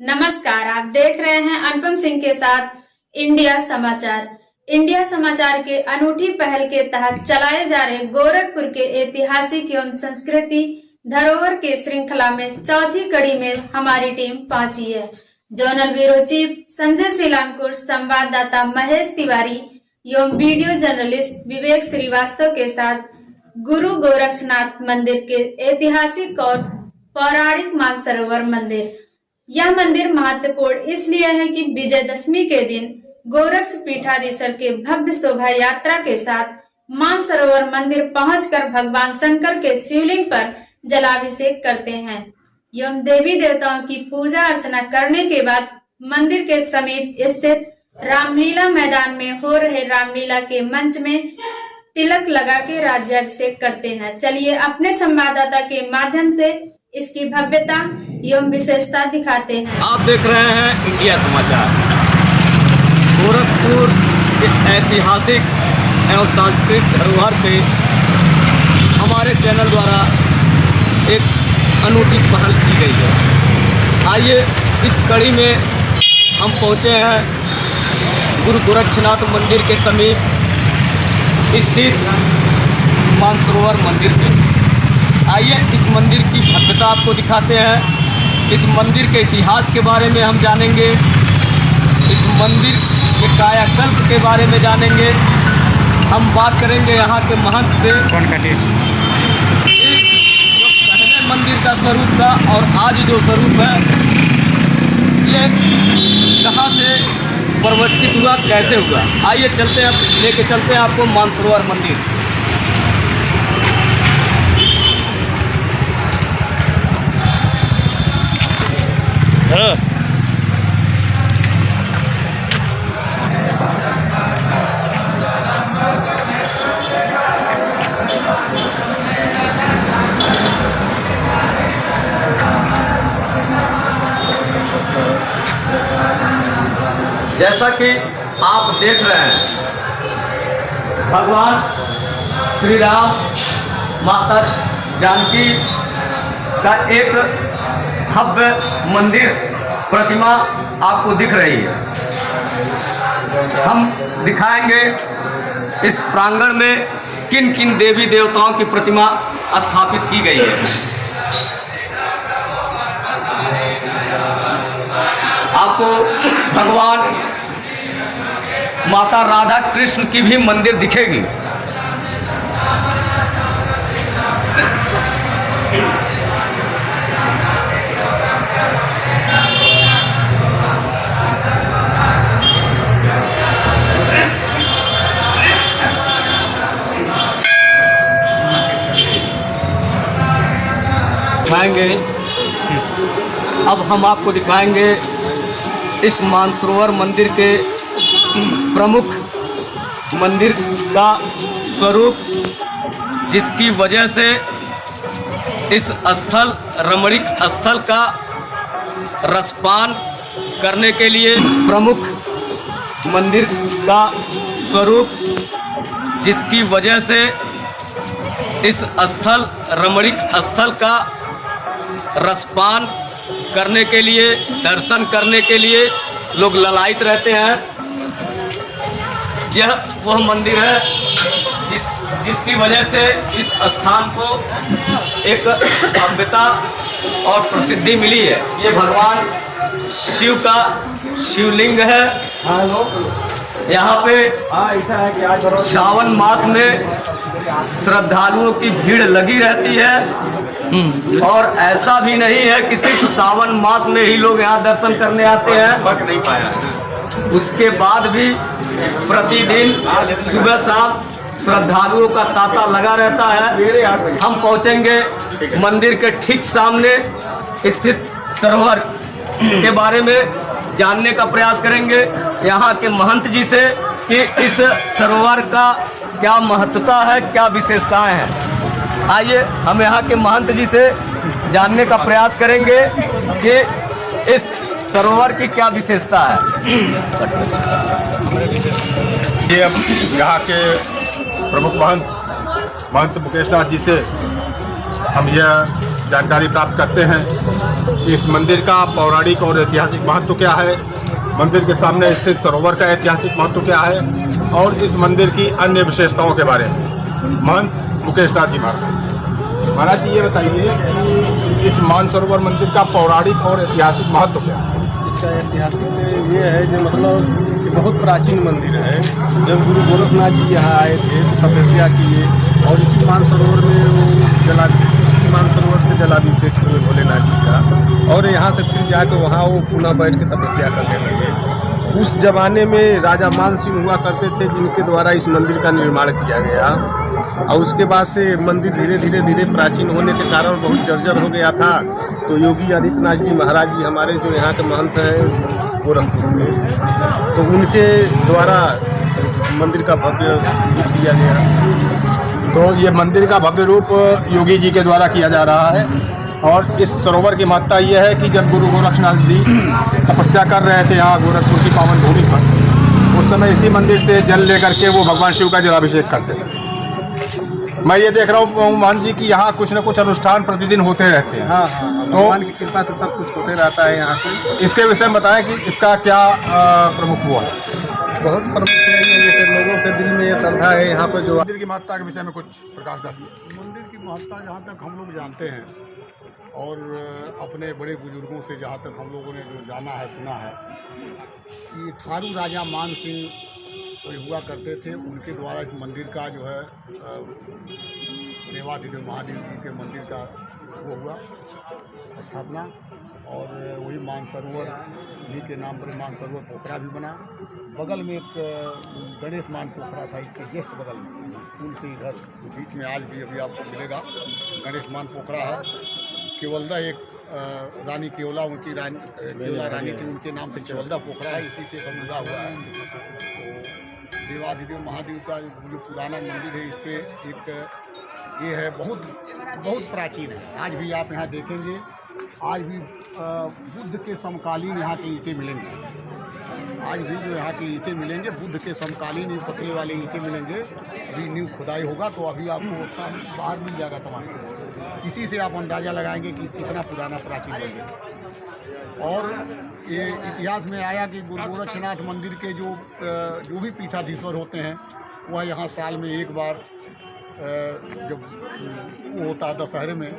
नमस्कार, आप देख रहे हैं अनुपम सिंह के साथ इंडिया समाचार। इंडिया समाचार के अनूठी पहल के तहत चलाए जा रहे गोरखपुर के ऐतिहासिक एवं संस्कृति धरोहर के श्रृंखला में चौथी कड़ी में हमारी टीम पहुंची है। जोनल ब्यूरो चीफ संजय सिलांकुर, संवाददाता महेश तिवारी एवं वीडियो जर्नलिस्ट विवेक श्रीवास्तव के साथ गुरु गोरक्षनाथ मंदिर के ऐतिहासिक और पौराणिक मानसरोवर मंदिर। यह मंदिर महत्वपूर्ण इसलिए है कि विजयदशमी के दिन गोरक्ष पीठाधीश्वर के भव्य शोभा यात्रा के साथ मानसरोवर मंदिर पहुंचकर भगवान शंकर के शिवलिंग पर जलाभिषेक करते हैं एवं देवी देवताओं की पूजा अर्चना करने के बाद मंदिर के समीप स्थित रामलीला मैदान में हो रहे रामलीला के मंच में तिलक लगा के राज्याभिषेक करते हैं। चलिए अपने संवाददाता के माध्यम से इसकी भव्यता एवं विशेषता दिखाते हैं। आप देख रहे हैं इंडिया समाचार। गोरखपुर के ऐतिहासिक एवं सांस्कृतिक धरोहर पे हमारे चैनल द्वारा एक अनूठी पहल की गई है। आइए इस कड़ी में हम पहुंचे हैं गुरु गोरक्षनाथ मंदिर के समीप स्थित मानसरोवर मंदिर पे। आइए इस मंदिर की भव्यता आपको दिखाते हैं। इस मंदिर के इतिहास के बारे में हम जानेंगे, इस मंदिर के कायाकल्प के बारे में जानेंगे। हम बात करेंगे यहाँ के महंत से, जो पहले मंदिर का स्वरूप था और आज जो स्वरूप है ये कहाँ से परिवर्तित हुआ, कैसे हुआ। आइए चलते हैं, लेके चलते हैं आपको मानसरोवर मंदिर। जैसा कि आप देख रहे हैं, भगवान श्री राम, माता जानकी का एक भव्य मंदिर प्रतिमा आपको दिख रही है। हम दिखाएंगे इस प्रांगण में किन किन देवी देवताओं की प्रतिमा स्थापित की गई है। आपको भगवान माता राधा कृष्ण की भी मंदिर दिखेगी। अब हम आपको दिखाएंगे इस मानसरोवर मंदिर के प्रमुख मंदिर का स्वरूप, जिसकी वजह से इस स्थल रमणीक स्थल का रसपान करने के लिए प्रमुख मंदिर का स्वरूप, जिसकी वजह से इस स्थल रमणीक स्थल का रसपान करने के लिए, दर्शन करने के लिए लोग ललायित रहते हैं। यह वह मंदिर है जिसकी वजह से इस स्थान को एक भव्यता और प्रसिद्धि मिली है। ये भगवान शिव का शिवलिंग है। यहाँ पे सावन मास में श्रद्धालुओं की भीड़ लगी रहती है और ऐसा भी नहीं है कि सिर्फ सावन मास में ही लोग यहाँ दर्शन करने आते हैं। बक नहीं पाया, उसके बाद भी प्रतिदिन सुबह शाम श्रद्धालुओं का तांता लगा रहता है। हम पहुँचेंगे मंदिर के ठीक सामने स्थित सरोवर के बारे में जानने का प्रयास करेंगे यहाँ के महंत जी से कि इस सरोवर का क्या महत्वता है, क्या विशेषताएं हैं। आइए हम यहाँ के महंत जी से जानने का प्रयास करेंगे कि इस सरोवर की क्या विशेषता है। ये यहाँ के प्रमुख महंत मुकेश नाथ जी से हम यह जानकारी प्राप्त करते हैं कि इस मंदिर का पौराणिक और ऐतिहासिक महत्व क्या है, मंदिर के सामने स्थित सरोवर का ऐतिहासिक महत्व क्या है और इस मंदिर की अन्य विशेषताओं के बारे में महंत मुकेश नाथ जी महाराज जी ये बताइए कि इस मानसरोवर मंदिर का पौराणिक और ऐतिहासिक महत्व क्या है? इसका ऐतिहासिक ये है जो मतलब कि बहुत प्राचीन मंदिर है। जब गुरु गोरखनाथ जी यहाँ आए थे तो तपस्या किए और इसी मानसरोवर में वो इसी मानसरोवर से जलाभिषेक हुए भोलेनाथ जी का, और यहाँ से फिर जाकर वहाँ वो पुनः बैठ के तपस्या करने लगे। उस जमाने में राजा मान सिंह हुआ करते थे जिनके द्वारा इस मंदिर का निर्माण किया गया, और उसके बाद से मंदिर धीरे धीरे प्राचीन होने के कारण बहुत जर्जर हो गया था। तो योगी आदित्यनाथ जी महाराज जी हमारे जो यहाँ के महंत हैं गोरखपुर में, तो उनके द्वारा मंदिर का भव्य रूप दिया गया। तो ये मंदिर का भव्य रूप योगी जी के द्वारा किया जा रहा है। और इस सरोवर की महत्ता ये है कि जब गुरु गोरखनाथ जी तपस्या कर रहे थे यहाँ गोरखपुर की पावन भूमि पर, उस समय इसी मंदिर से जल लेकर के वो भगवान शिव का जलाभिषेक करते थे। मैं ये देख रहा हूँ महंत जी कि यहाँ कुछ न कुछ अनुष्ठान प्रतिदिन होते रहते हैं। हाँ, भगवान की कृपा से सब कुछ होते रहता है यहाँ पे। इसके विषय में बताएं कि इसका क्या प्रमुख वो है? बहुत प्रमुख है ये, जैसे लोगों के दिल में ये श्रद्धा है यहाँ पर जो मंदिर की महत्ता के विषय में कुछ प्रकाश डालिए। मंदिर की महत्ता जहाँ तक हम लोग जानते हैं और अपने बड़े बुजुर्गों से जहाँ तक हम लोगों ने जो जाना है सुना है कि थारू राजा मान सिंह हुआ करते थे, उनके द्वारा इस मंदिर का जो है देवाधिदेव महादेव जी के मंदिर का वो हुआ स्थापना, और वही मानसरोवर जी के नाम पर मानसरोवर पोखरा भी बना। बगल में एक गणेश मान पोखरा था, इसके जस्ट बगल में पुल से इधर बीच में आज भी अभी आपको मिलेगा गणेश मान पोखरा है। केवलदा एक रानी केवला उनकी केवला रानी थी, उनके नाम से केवलदा पोखरा है, इसी से सब जुड़ा हुआ है। तो देवाधिदेव महादेव का जो पुराना मंदिर है, इस पर एक ये है बहुत प्राचीन है। आज भी आप यहाँ देखेंगे, आज भी बुद्ध के समकालीन यहाँ के ईंटें मिलेंगे। आज भी जो यहाँ की ईंटें मिलेंगे बुद्ध के समकालीन पतले वाले ईंटें मिलेंगे। अभी न्यू खुदाई होगा तो अभी आपको बाहर मिल जाएगा तमाम। इसी से आप अंदाज़ा लगाएंगे कि कितना पुराना प्राचीन मंदिर है। और ये इतिहास में आया कि गुरु गोरक्षनाथ मंदिर के जो भी पीठाधीश्वर होते हैं वह यहाँ साल में एक बार जब वो होता है दशहरे में,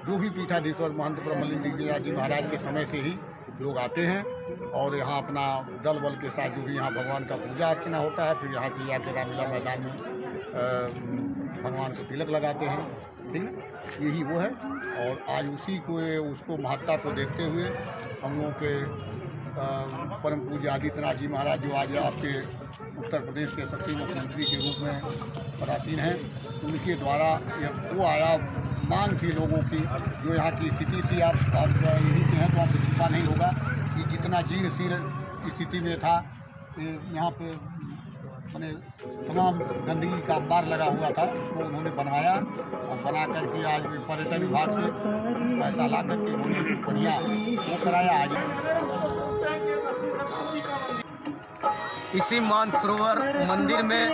जो भी पीठाधीश्वर महंत ब्रह्मलिंग दिग्विजय जी महाराज के समय से ही लोग आते हैं और यहाँ अपना दल बल के साथ जो भी यहाँ भगवान का पूजा अर्चना होता है, फिर यहाँ से जाकर रामलीला मैदान में भगवान को तिलक लगाते हैं। ठीक है, यही वो है। और आज उसी को उसको महत्ता को देखते हुए हम लोगों के परम पूज्य आदित्यनाथ जी महाराज जो आज आपके उत्तर प्रदेश के सबसे मुख्यमंत्री के रूप में पदासीन हैं, उनके द्वारा वो आया मांग थी लोगों की, जो यहाँ की स्थिति थी। आप यहीं पे हैं तो आपको छिपा नहीं होगा कि जितना जीर्ण शीर्ण स्थिति में था, यहाँ पे मैंने तमाम गंदगी का अंबार लगा हुआ था, इसको उन्होंने बनवाया और बना करके आज पर्यटन विभाग से पैसा ला करके उन्होंने बढ़िया वो कराया। आज इसी मानसरोवर मंदिर में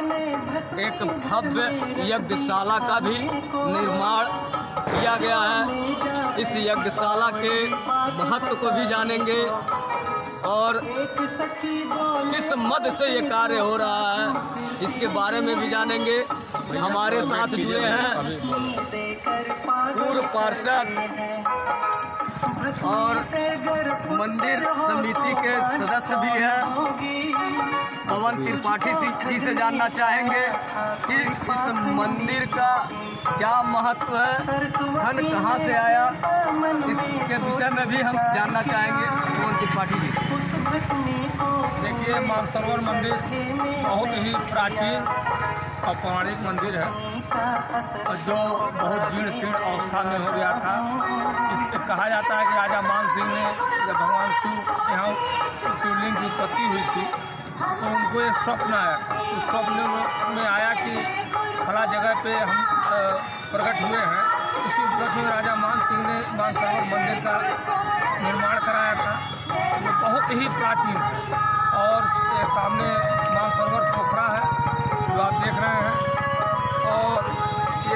एक भव्य यज्ञशाला का भी निर्माण किया गया है। इस यज्ञशाला के महत्व को भी जानेंगे और किस मद से ये कार्य हो रहा है इसके बारे में भी जानेंगे। हमारे साथ जुड़े हैं पूर्व पार्षद और मंदिर समिति के सदस्य भी हैं पवन त्रिपाठी जी से जानना चाहेंगे कि इस मंदिर का क्या महत्व है, धन कहाँ से आया, इसके विषय में भी हम जानना चाहेंगे पवन त्रिपाठी जी। देखिए, मानसरोवर मंदिर बहुत ही प्राचीन और पौराणिक मंदिर है जो बहुत जीर्ण शीर्ण अवस्था में हो गया था। इससे कहा जाता है कि राजा मान सिंह ने जब भगवान शिव यहाँ शिवलिंग की उत्पत्ति हुई थी तो उनको एक स्वप्न आया था। उस स्वप्न में आया कि फला जगह पे हम प्रकट हुए हैं। उसी उपलक्ष्य में राजा मान सिंह ने मानसरोवर मंदिर का निर्माण कराया था, जो बहुत ही प्राचीन है। और सामने मानसरोवर पोखरा है जो आप देख रहे हैं। और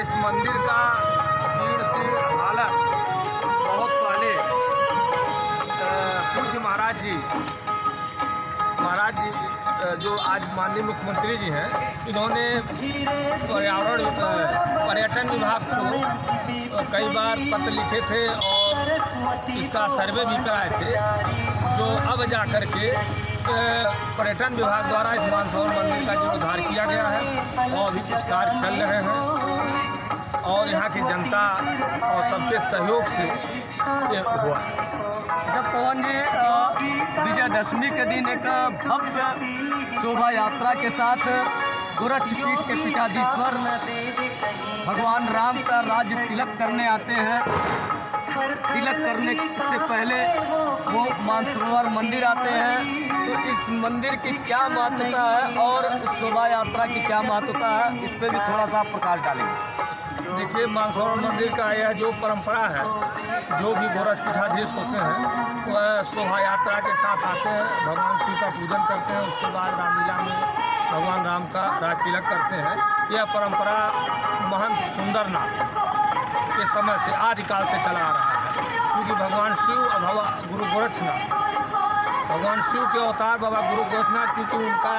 इस मंदिर का जीर्ण शीर्ण हालत आज माननीय मुख्यमंत्री जी हैं, इन्होंने पर्यटन विभाग को कई बार पत्र लिखे थे और इसका सर्वे भी कराए थे, जो अब जा कर के पर्यटन विभाग द्वारा इस मानसरोवर मंदिर का जीर्णोद्धार किया गया है और अभी कुछ कार्य चल रहे हैं और यहाँ की जनता और सबके सहयोग से ये हुआ है। जब पवन जी विजयदशमी के दिन एक भव्य शोभा यात्रा के साथ गोरक्षपीठ के पीठाधीश्वर भगवान राम का राज्य तिलक करने आते हैं। तिलक करने से पहले वो मानसरोवर मंदिर आते हैं, तो इस मंदिर की क्या महत्वता है और इस शोभा यात्रा की क्या महत्वता है, इस पर भी थोड़ा सा प्रकाश डालेंगे। देखिए, मानसरोवर मंदिर का यह जो परंपरा है, जो भी गोरक्षपीठाधीश होते हैं वह शोभा यात्रा के साथ आते हैं, भगवान शिव का पूजन करते हैं, उसके बाद रामलीला में भगवान राम का राज तिलक करते हैं। यह परंपरा महंत सुंदरनाथ के समय से आदिकाल से चला आ रहा है, क्योंकि भगवान शिव और गुरु गोरक्षनाथ, भगवान शिव के अवतार बाबा गुरु गोरक्षनाथ, क्योंकि उनका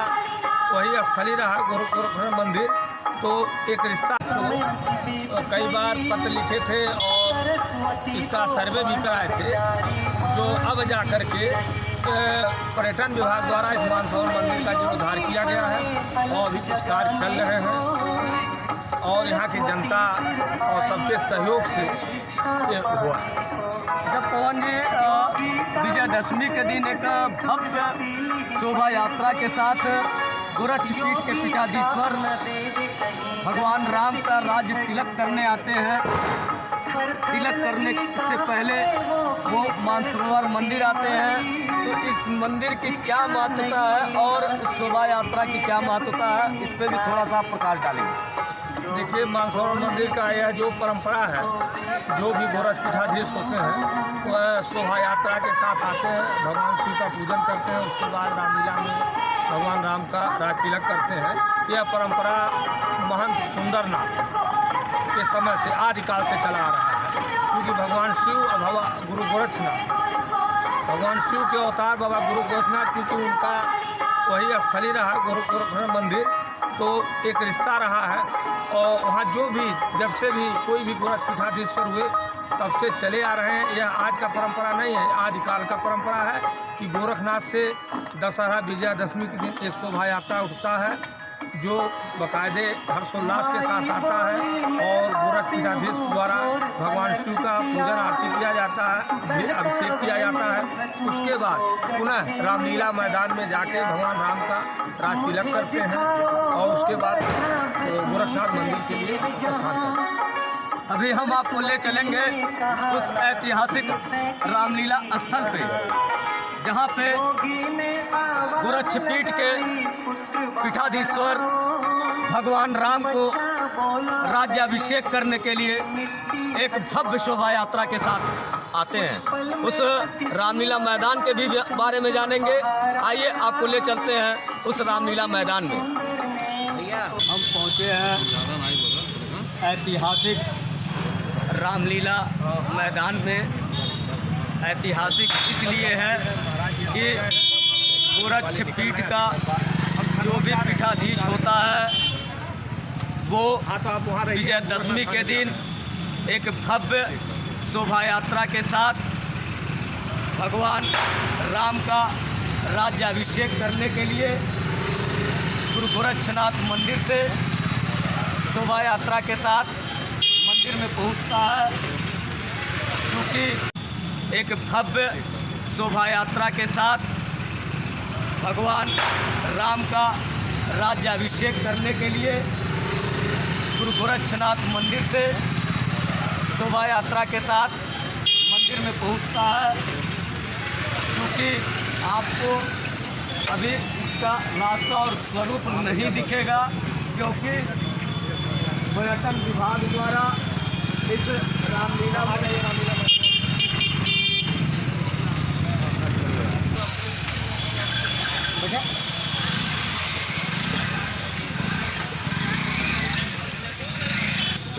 वही स्थली रहा गोरखनाथ मंदिर, तो एक रिश्ता तो कई बार पत्र लिखे थे और इसका सर्वे भी कराए थे, जो अब जा कर के पर्यटन विभाग द्वारा इस मानसरोवर मंदिर का जीर्णोद्धार किया गया है और अभी कुछ कार्य चल रहे हैं और यहाँ की जनता और सबके सहयोग से ये हुआ है। जब पवन जी विजयदशमी के दिन एक भव्य शोभा यात्रा के साथ गोरक्षपीठ के पीठाधीश्वर भगवान राम का राज्य तिलक करने आते हैं। तिलक करने से पहले वो मानसरोवर मंदिर आते हैं, तो इस मंदिर की क्या महत्वता है और इस शोभा यात्रा की क्या महत्वता है, इस पर भी थोड़ा सा प्रकाश डालेंगे। देखिए, मानसरोवर मंदिर का यह जो परंपरा है, जो भी गोरक्षपीठाधीश होते हैं वह शोभा यात्रा के साथ आते हैं, भगवान शिव का पूजन करते हैं, उसके बाद रामलीला में भगवान राम का राज तिलक करते हैं। यह परंपरा महंत सुंदरनाथ के समय से आदिकाल से चला आ रहा है, क्योंकि भगवान शिव और गुरु गोरक्षनाथ, भगवान शिव के अवतार बाबा गुरु गोरक्षनाथ, क्योंकि उनका वही स्थली रहा गोरखनाथ मंदिर, तो एक रिश्ता रहा है और वहाँ जो भी जब से भी कोई भी गोरक्षपीठाधीश्वर हुए तब से चले आ रहे हैं। यह आज का परंपरा नहीं है, आदिकाल का परंपरा है कि गोरखनाथ से दशहरा विजयादशमी के दिन एक शोभा यात्रा उठता है, जो बाकायदे हर्षोल्लास के साथ आता है और गोरक्षपीठाधीश द्वारा भगवान शिव का पूजन आरती किया जाता है, अभिषेक किया जाता है। उसके बाद पुनः रामलीला मैदान में जाके भगवान राम का राज तिलक करते हैं और उसके बाद गोरखनाथ मंदिर के लिए प्रस्थान करते हैं। अभी हम आपको ले चलेंगे उस ऐतिहासिक रामलीला स्थल पे, जहाँ पे गोरक्षपीठ के पीठाधीश्वर भगवान राम को राज्याभिषेक करने के लिए एक भव्य शोभा यात्रा के साथ आते हैं। उस रामलीला मैदान के भी बारे में जानेंगे। आइए आपको ले चलते हैं उस रामलीला मैदान में। हम पहुँचे हैं ऐतिहासिक रामलीला मैदान में। ऐतिहासिक इसलिए है कि गोरक्षपीठ का जो भी पीठाधीश होता है वो विजयदशमी के दिन एक भव्य शोभा यात्रा के साथ भगवान राम का राज्याभिषेक करने के लिए गुरु गोरक्षनाथ मंदिर से शोभा यात्रा के साथ मंदिर में पहुंचता है। क्योंकि एक भव्य शोभा यात्रा के साथ भगवान राम का राज्याभिषेक करने के लिए गुरु गोरक्षनाथ मंदिर से शोभा यात्रा के साथ मंदिर में पहुंचता है। क्योंकि आपको अभी इसका रास्ता और स्वरूप नहीं दिखेगा, क्योंकि पर्यटन विभाग द्वारा इस रामलीला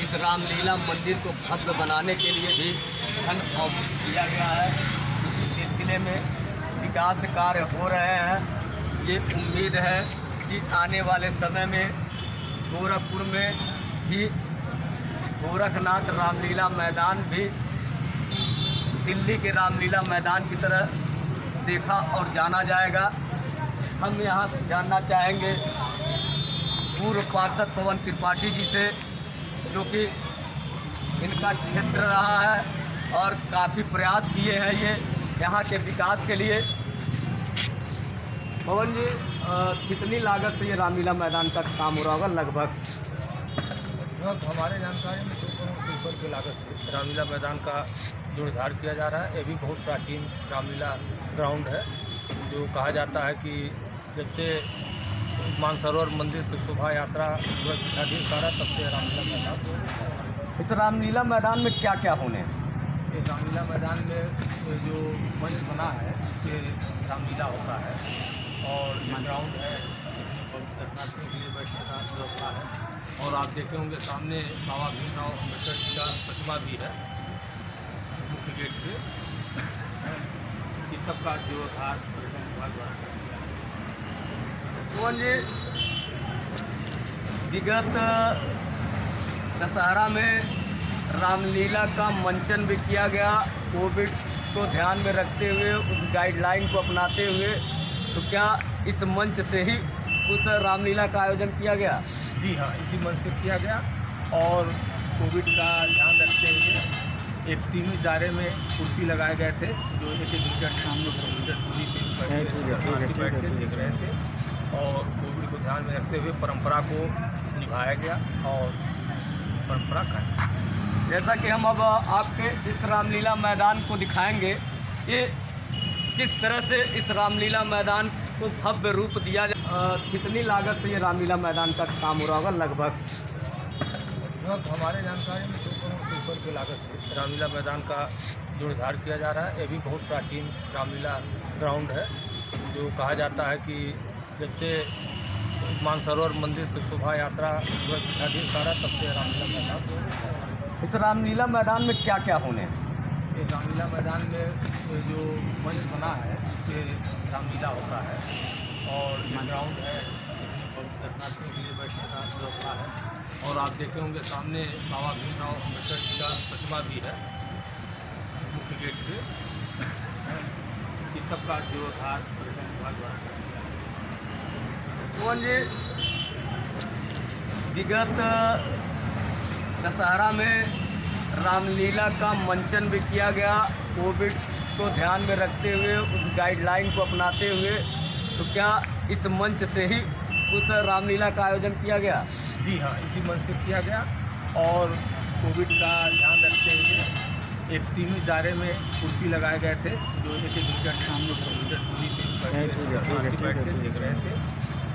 इस रामलीला मंदिर को भव्य बनाने के लिए भी धन आवंटित किया गया है। इसी सिलसिले में विकास कार्य हो रहे हैं। ये उम्मीद है कि आने वाले समय में गोरखपुर में भी गोरखनाथ रामलीला मैदान भी दिल्ली के रामलीला मैदान की तरह देखा और जाना जाएगा। हम यहाँ जानना चाहेंगे पूर्व पार्षद पवन त्रिपाठी जी से, जो कि इनका क्षेत्र रहा है और काफ़ी प्रयास किए हैं ये यहाँ के विकास के लिए। पवन जी, कितनी लागत से ये रामलीला मैदान का काम हो रहा होगा लगभग? हमारे जानकारी में 2 करोड़ से ऊपर की लागत से रामलीला मैदान का जीर्णोद्धार किया जा रहा है। ये भी बहुत प्राचीन रामलीला ग्राउंड है, जो कहा जाता है कि जब से मानसरोवर मंदिर की शोभा यात्रा पीठाधीश करा तब से रामलीला मैदान। इस रामलीला मैदान में क्या क्या होने हैं? ये रामलीला मैदान में जो मंच बना है ये रामलीला होता है, और ये ग्राउंड है इसमें दर्शनार्थियों के लिए बैठने का व्यवस्था है। और आप देखे होंगे सामने बाबा भीमराव अम्बेडकर जी का प्रतिमा भी है मुख्य गेट पे। इस सब का जीर्णोद्धार पर्यटन विभाग द्वारा किया गया। पवन जी, विगत दशहरा में रामलीला का मंचन भी किया गया, कोविड को ध्यान में रखते हुए, उस गाइडलाइन को अपनाते हुए। तो क्या इस मंच से ही उस रामलीला का आयोजन किया गया? जी हाँ, इसी मंच से किया गया, और कोविड का ध्यान रखते हुए एक सीमित दायरे में कुर्सी लगाए गए थे, जो 1 मीटर दूरी पे बैठ के देख रहे थे, और कोविड को ध्यान में रखते हुए परंपरा को निभाया गया और परंपरा का। जैसा कि हम अब आपके इस रामलीला मैदान को दिखाएंगे, ये किस तरह से इस रामलीला मैदान को भव्य रूप दिया कितनी लागत से ये रामलीला मैदान का काम हो रहा होगा लगभग? हमारे जानकारी में 2 करोड़ से ऊपर की लागत से रामलीला मैदान का जीर्णोद्धार किया जा रहा है। ये भी बहुत प्राचीन रामलीला ग्राउंड है, जो कहा जाता है कि जब से मानसरोवर मंदिर की शोभा यात्रा पीठाधीश करा तब से रामलीला मैदान। इस रामलीला मैदान में क्या क्या होने हैं? ये रामलीला मैदान में जो मंच बना है ये रामलीला होता है, और ये ग्राउंड है इसमें दर्शनार्थियों के लिए बैठने का व्यवस्था है। और आप देखे होंगे सामने बाबा भीमराव अम्बेडकर जी का प्रतिमा भी है मुख्य गेट पे। इस सब का जीर्णोद्धार पर्यटन विभाग द्वारा किया गया। पवन जी, विगत दशहरा में रामलीला का मंचन भी किया गया, कोविड को ध्यान में रखते हुए, उस गाइडलाइन को अपनाते हुए। तो क्या इस मंच से ही उस रामलीला का आयोजन किया गया? जी हाँ, इसी मंच से किया गया, और कोविड का ध्यान रखते हुए एक सीमित दायरे में कुर्सी लगाए गए थे, जो 1 मीटर दूरी पे बैठ के देख रहे थे,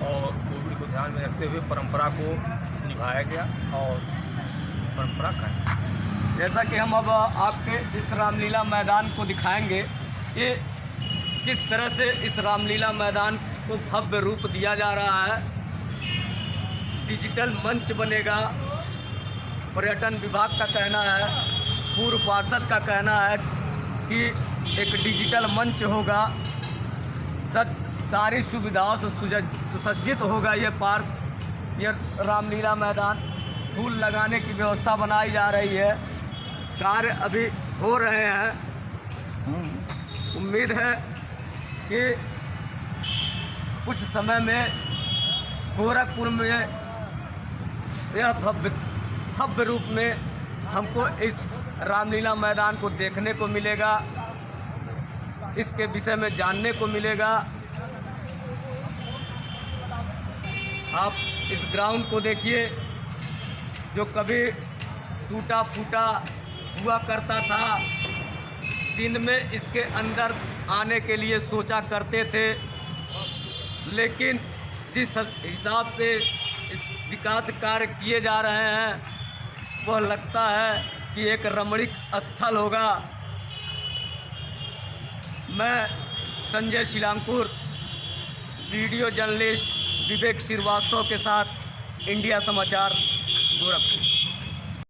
और कोविड को ध्यान में रखते हुए परंपरा को निभाया गया और परंपरा का। जैसा कि हम अब आपके इस रामलीला मैदान को दिखाएंगे, ये किस तरह से इस रामलीला मैदान को भव्य रूप दिया जा रहा है। डिजिटल मंच बनेगा, पर्यटन विभाग का कहना है, पूर्व पार्षद का कहना है कि एक डिजिटल मंच होगा, सारी सुविधाओं से सुसज्जित होगा ये पार्क, ये रामलीला मैदान। फूल लगाने की व्यवस्था बनाई जा रही है, कार्य अभी हो रहे हैं। उम्मीद है कि कुछ समय में गोरखपुर में यह भव्य रूप में हमको इस रामलीला मैदान को देखने को मिलेगा, इसके विषय में जानने को मिलेगा। आप इस ग्राउंड को देखिए, जो कभी टूटा फूटा हुआ करता था, दिन में इसके अंदर आने के लिए सोचा करते थे, लेकिन जिस हिसाब से इस विकास कार्य किए जा रहे हैं, वह लगता है कि एक रमणीक स्थल होगा। मैं संजय शिलांकुर, वीडियो जर्नलिस्ट विवेक श्रीवास्तव के साथ, इंडिया समाचार, गोरखपुर।